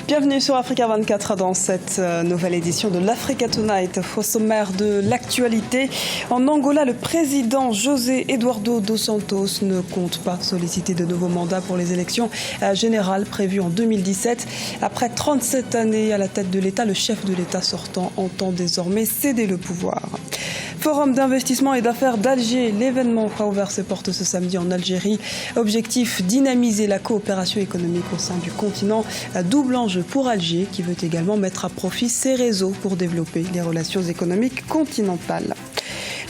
Bienvenue sur Africa 24 dans cette nouvelle édition de l'Africa Tonight. Au sommaire de l'actualité, en Angola, le président José Eduardo dos Santos ne compte pas solliciter de nouveaux mandats pour les élections générales prévues en 2017. Après 37 années à la tête de l'État, le chef de l'État sortant entend désormais céder le pouvoir. Forum d'investissement et d'affaires d'Alger. L'événement a ouvert ses portes ce samedi en Algérie. Objectif, dynamiser la coopération économique au sein du continent. Double enjeu pour Alger qui veut également mettre à profit ses réseaux pour développer les relations économiques continentales.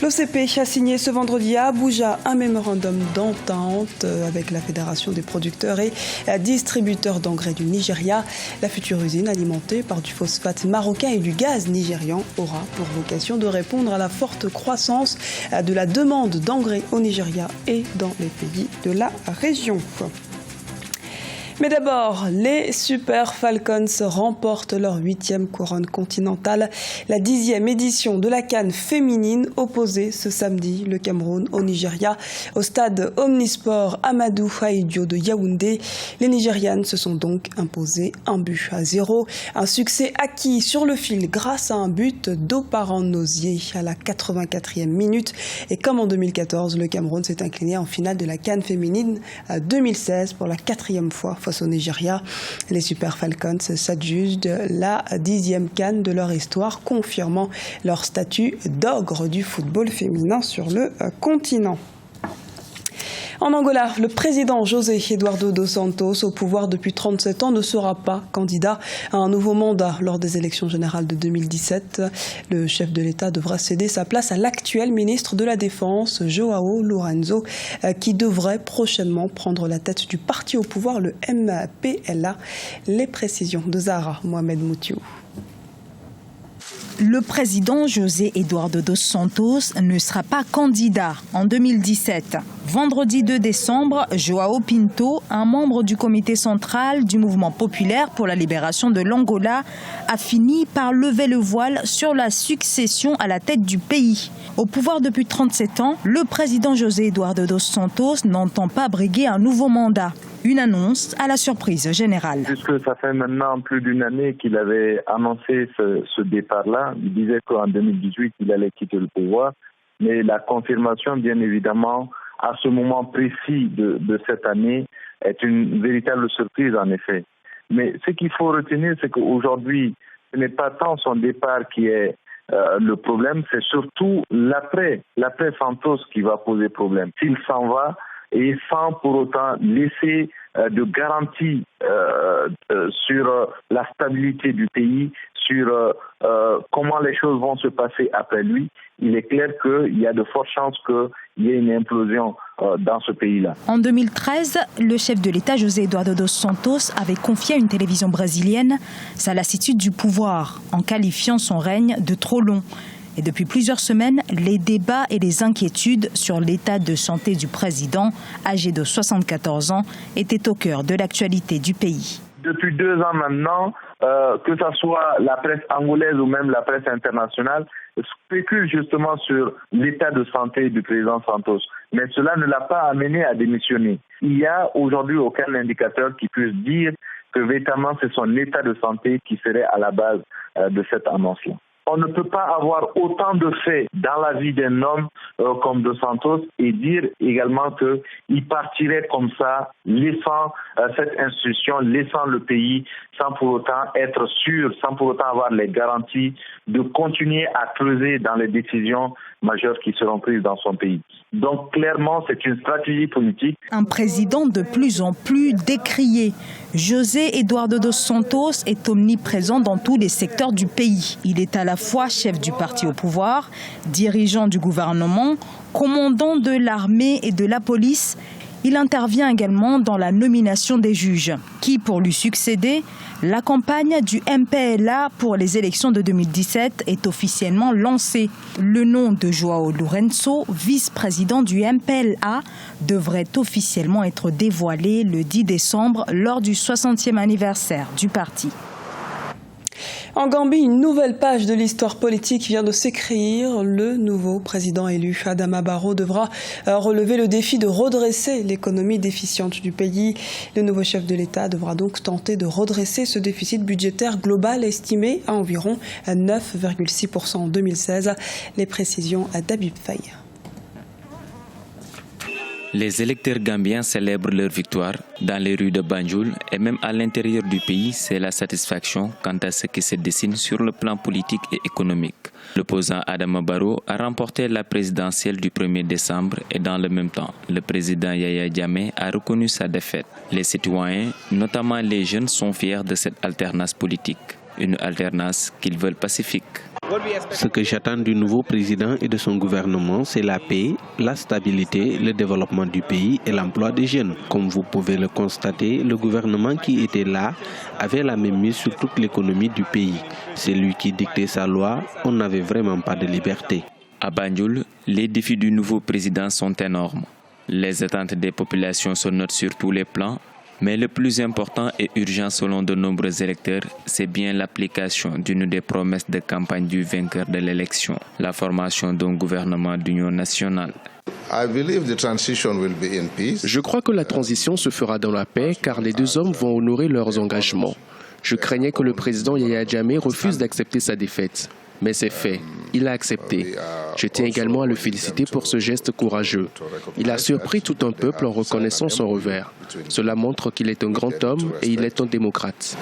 L'OCP a signé ce vendredi à Abuja un mémorandum d'entente avec la Fédération des producteurs et distributeurs d'engrais du Nigeria. La future usine alimentée par du phosphate marocain et du gaz nigérian aura pour vocation de répondre à la forte croissance de la demande d'engrais au Nigeria et dans les pays de la région. Mais d'abord, les Super Falcons remportent leur 8e couronne continentale. La 10e édition de la CAN féminine opposait ce samedi le Cameroun au Nigeria au stade Omnisport Amadou Ahidjo de Yaoundé. Les Nigérianes se sont donc imposées 1-0. Un succès acquis sur le fil grâce à un but d'Oparan Nosier à la 84e minute. Et comme en 2014, le Cameroun s'est incliné en finale de la CAN féminine 2016 pour la 4e fois au Nigeria. Les Super Falcons s'adjugent la 10e CAN de leur histoire, confirmant leur statut d'ogre du football féminin sur le continent. En Angola, le président José Eduardo dos Santos, au pouvoir depuis 37 ans, ne sera pas candidat à un nouveau mandat lors des élections générales de 2017. Le chef de l'État devra céder sa place à l'actuel ministre de la Défense, João Lourenço, qui devrait prochainement prendre la tête du parti au pouvoir, le MPLA. Les précisions de Zahra Mohamed Moutiou. Le président José Eduardo dos Santos ne sera pas candidat en 2017. Vendredi 2 décembre, João Pinto, un membre du comité central du mouvement populaire pour la libération de l'Angola, a fini par lever le voile sur la succession à la tête du pays. Au pouvoir depuis 37 ans, le président José Eduardo dos Santos n'entend pas briguer un nouveau mandat. Une annonce à la surprise générale. Puisque ça fait maintenant plus d'une année qu'il avait annoncé ce départ-là, il disait qu'en 2018, il allait quitter le pouvoir. Mais la confirmation, bien évidemment, à ce moment précis de cette année, est une véritable surprise en effet. Mais ce qu'il faut retenir, c'est qu'aujourd'hui, ce n'est pas tant son départ qui est le problème, c'est surtout l'après Santos qui va poser problème. S'il s'en va, et sans pour autant laisser de garantie sur la stabilité du pays, sur comment les choses vont se passer après lui, il est clair qu'il y a de fortes chances qu'il y ait une implosion dans ce pays-là. En 2013, le chef de l'État, José Eduardo dos Santos, avait confié à une télévision brésilienne sa lassitude du pouvoir, en qualifiant son règne de trop long. Et depuis plusieurs semaines, les débats et les inquiétudes sur l'état de santé du président, âgé de 74 ans, étaient au cœur de l'actualité du pays. Depuis 2 ans maintenant, que ce soit la presse angolaise ou même la presse internationale, spécule justement sur l'état de santé du président Santos. Mais cela ne l'a pas amené à démissionner. Il n'y a aujourd'hui aucun indicateur qui puisse dire que véritablement c'est son état de santé qui serait à la base de cette annonce-là. On ne peut pas avoir autant de faits dans la vie d'un homme comme Dos Santos et dire également qu'il partirait comme ça, laissant cette institution, laissant le pays, sans pour autant être sûr, sans pour autant avoir les garanties de continuer à creuser dans les décisions majeures qui seront prises dans son pays. Donc clairement, c'est une stratégie politique. Un président de plus en plus décrié. José Eduardo dos Santos est omniprésent dans tous les secteurs du pays. Il est à la fois chef du parti au pouvoir, dirigeant du gouvernement, commandant de l'armée et de la police. Il intervient également dans la nomination des juges, qui, pour lui succéder, la campagne du MPLA pour les élections de 2017 est officiellement lancée. Le nom de João Lourenço, vice-président du MPLA, devrait officiellement être dévoilé le 10 décembre lors du 60e anniversaire du parti. En Gambie, une nouvelle page de l'histoire politique vient de s'écrire. Le nouveau président élu, Adama Barrow, devra relever le défi de redresser l'économie déficiente du pays. Le nouveau chef de l'État devra donc tenter de redresser ce déficit budgétaire global estimé à environ 9,6% en 2016. Les précisions à Dabib Faye. Les électeurs gambiens célèbrent leur victoire dans les rues de Banjul et même à l'intérieur du pays, c'est la satisfaction quant à ce qui se dessine sur le plan politique et économique. L'opposant Adama Barrow a remporté la présidentielle du 1er décembre et dans le même temps, le président Yaya Jammeh a reconnu sa défaite. Les citoyens, notamment les jeunes, sont fiers de cette alternance politique, une alternance qu'ils veulent pacifique. Ce que j'attends du nouveau président et de son gouvernement, c'est la paix, la stabilité, le développement du pays et l'emploi des jeunes. Comme vous pouvez le constater, le gouvernement qui était là avait la même mise sur toute l'économie du pays. C'est lui qui dictait sa loi, on n'avait vraiment pas de liberté. À Banjul, les défis du nouveau président sont énormes. Les attentes des populations se notent sur tous les plans. Mais le plus important et urgent selon de nombreux électeurs, c'est bien l'application d'une des promesses de campagne du vainqueur de l'élection, la formation d'un gouvernement d'union nationale. Je crois que la transition se fera dans la paix car les deux hommes vont honorer leurs engagements. Je craignais que le président Yaya Jammeh refuse d'accepter sa défaite. Mais c'est fait, il a accepté. Je tiens également à le féliciter pour ce geste courageux. Il a surpris tout un peuple en reconnaissant son revers. Cela montre qu'il est un grand homme et il est un démocrate.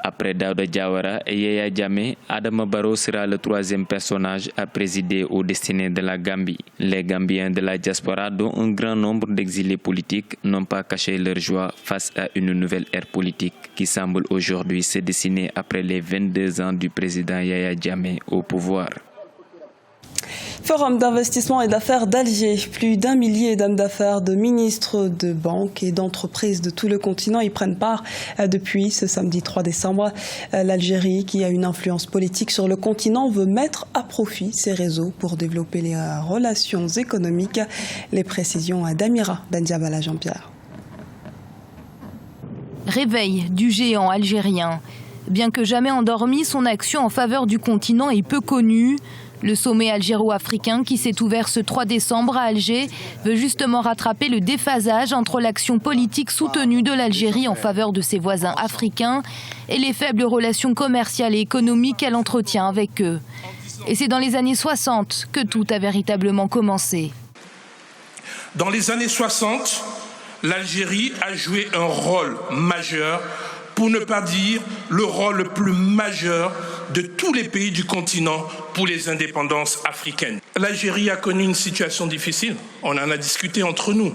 Après Daouda Diawara et Yaya Jammeh, Adama Barrow sera le troisième personnage à présider aux destinées de la Gambie. Les Gambiens de la diaspora, dont un grand nombre d'exilés politiques, n'ont pas caché leur joie face à une nouvelle ère politique qui semble aujourd'hui se dessiner après les 22 ans du président Yaya Jammeh au pouvoir. Forum d'investissement et d'affaires d'Alger. Plus d'1 millier d'hommes d'affaires, de ministres, de banques et d'entreprises de tout le continent y prennent part depuis ce samedi 3 décembre. L'Algérie, qui a une influence politique sur le continent, veut mettre à profit ses réseaux pour développer les relations économiques. Les précisions à Damira Bendiabala Jean-Pierre. Réveil du géant algérien. Bien que jamais endormi, son action en faveur du continent est peu connue. Le sommet algéro-africain qui s'est ouvert ce 3 décembre à Alger veut justement rattraper le déphasage entre l'action politique soutenue de l'Algérie en faveur de ses voisins africains et les faibles relations commerciales et économiques qu'elle entretient avec eux. Et c'est dans les années 60 que tout a véritablement commencé. Dans les années 60, l'Algérie a joué un rôle majeur, pour ne pas dire le rôle le plus majeur de tous les pays du continent pour les indépendances africaines. L'Algérie a connu une situation difficile, on en a discuté entre nous.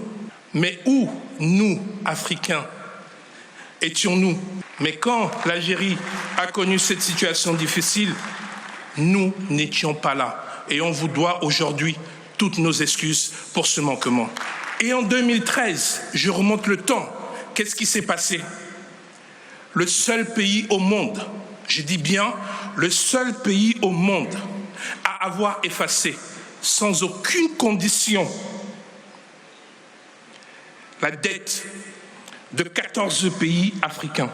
Mais où, nous, Africains, étions-nous? Mais quand l'Algérie a connu cette situation difficile, nous n'étions pas là. Et on vous doit aujourd'hui toutes nos excuses pour ce manquement. Et en 2013, je remonte le temps, qu'est-ce qui s'est passé? Le seul pays au monde, je dis bien le seul pays au monde à avoir effacé sans aucune condition la dette de 14 pays africains.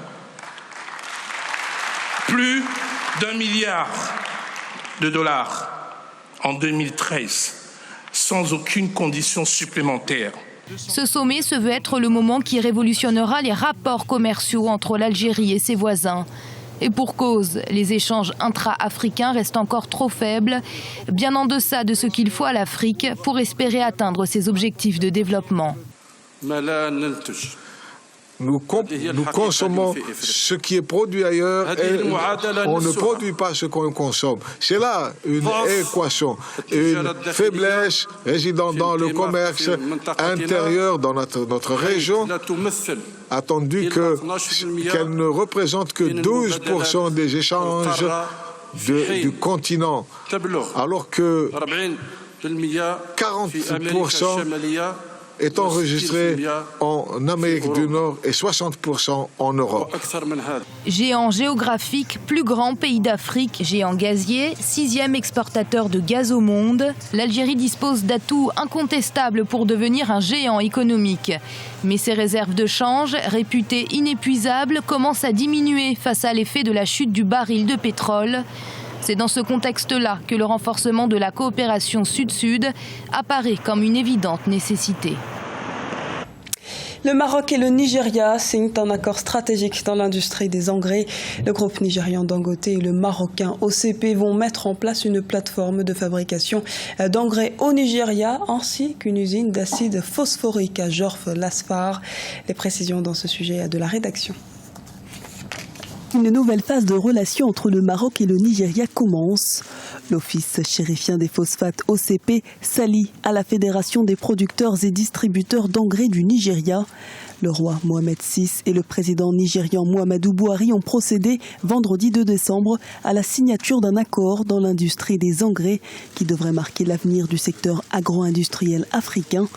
Plus d'1 milliard de dollars en 2013, sans aucune condition supplémentaire. Ce sommet se veut être le moment qui révolutionnera les rapports commerciaux entre l'Algérie et ses voisins. Et pour cause, les échanges intra-africains restent encore trop faibles, bien en deçà de ce qu'il faut à l'Afrique pour espérer atteindre ses objectifs de développement. Nous consommons ce qui est produit ailleurs et on ne produit pas ce qu'on consomme. C'est là une équation, une faiblesse résidant dans le commerce intérieur dans notre région, attendu qu'elle ne représente que 12% des échanges du continent, alors que 40% est enregistré en Amérique du Nord et 60% en Europe. Géant géographique, plus grand pays d'Afrique, géant gazier, 6e exportateur de gaz au monde, l'Algérie dispose d'atouts incontestables pour devenir un géant économique. Mais ses réserves de change, réputées inépuisables, commencent à diminuer face à l'effet de la chute du baril de pétrole. C'est dans ce contexte-là que le renforcement de la coopération Sud-Sud apparaît comme une évidente nécessité. Le Maroc et le Nigeria signent un accord stratégique dans l'industrie des engrais. Le groupe nigérian Dangote et le marocain OCP vont mettre en place une plateforme de fabrication d'engrais au Nigeria ainsi qu'une usine d'acide phosphorique à Jorf Lasfar. Les précisions dans ce sujet de la rédaction. Une nouvelle phase de relation entre le Maroc et le Nigeria commence. L'Office chérifien des phosphates OCP s'allie à la Fédération des producteurs et distributeurs d'engrais du Nigeria. Le roi Mohamed VI et le président nigérian Muhammadu Buhari ont procédé vendredi 2 décembre à la signature d'un accord dans l'industrie des engrais qui devrait marquer l'avenir du secteur agro-industriel africain.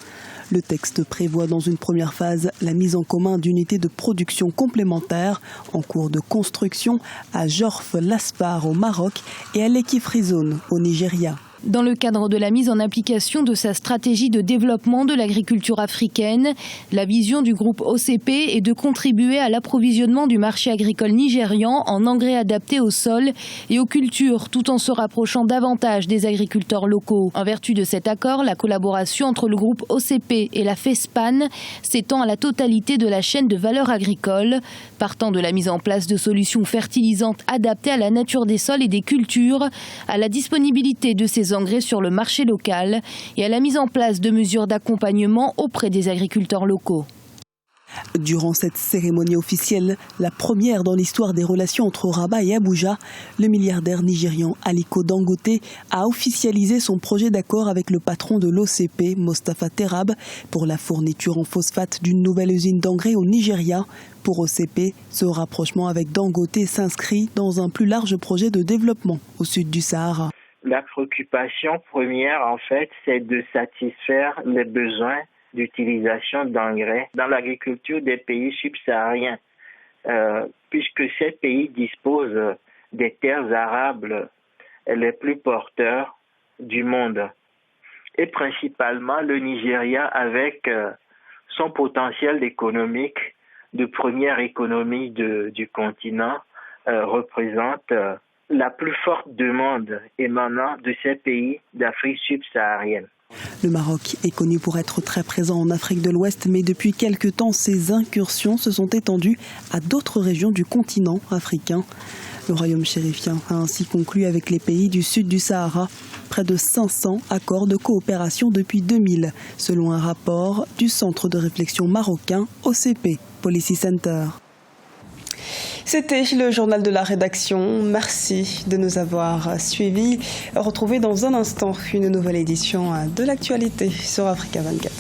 Le texte prévoit dans une première phase la mise en commun d'unités de production complémentaires en cours de construction à Jorf Lasfar au Maroc et à Lekki Free Zone au Nigeria. Dans le cadre de la mise en application de sa stratégie de développement de l'agriculture africaine, la vision du groupe OCP est de contribuer à l'approvisionnement du marché agricole nigérian en engrais adaptés au sol et aux cultures, tout en se rapprochant davantage des agriculteurs locaux. En vertu de cet accord, la collaboration entre le groupe OCP et la FESPAN s'étend à la totalité de la chaîne de valeur agricole, partant de la mise en place de solutions fertilisantes adaptées à la nature des sols et des cultures, à la disponibilité de ces engrais sur le marché local et à la mise en place de mesures d'accompagnement auprès des agriculteurs locaux. Durant cette cérémonie officielle, la première dans l'histoire des relations entre Rabat et Abuja, le milliardaire nigérian Aliko Dangote a officialisé son projet d'accord avec le patron de l'OCP, Mostafa Terab, pour la fourniture en phosphate d'une nouvelle usine d'engrais au Nigeria. Pour OCP, ce rapprochement avec Dangote s'inscrit dans un plus large projet de développement au sud du Sahara. La préoccupation première, en fait, c'est de satisfaire les besoins d'utilisation d'engrais dans l'agriculture des pays subsahariens, puisque ces pays disposent des terres arables les plus porteurs du monde. Et principalement le Nigeria, avec son potentiel économique de première économie du continent, représente la plus forte demande émanant de ces pays d'Afrique subsaharienne. Le Maroc est connu pour être très présent en Afrique de l'Ouest, mais depuis quelque temps, ses incursions se sont étendues à d'autres régions du continent africain. Le royaume chérifien a ainsi conclu avec les pays du sud du Sahara près de 500 accords de coopération depuis 2000, selon un rapport du Centre de réflexion marocain OCP Policy Center. C'était le journal de la rédaction. Merci de nous avoir suivis. Retrouvez dans un instant une nouvelle édition de l'actualité sur Africa 24.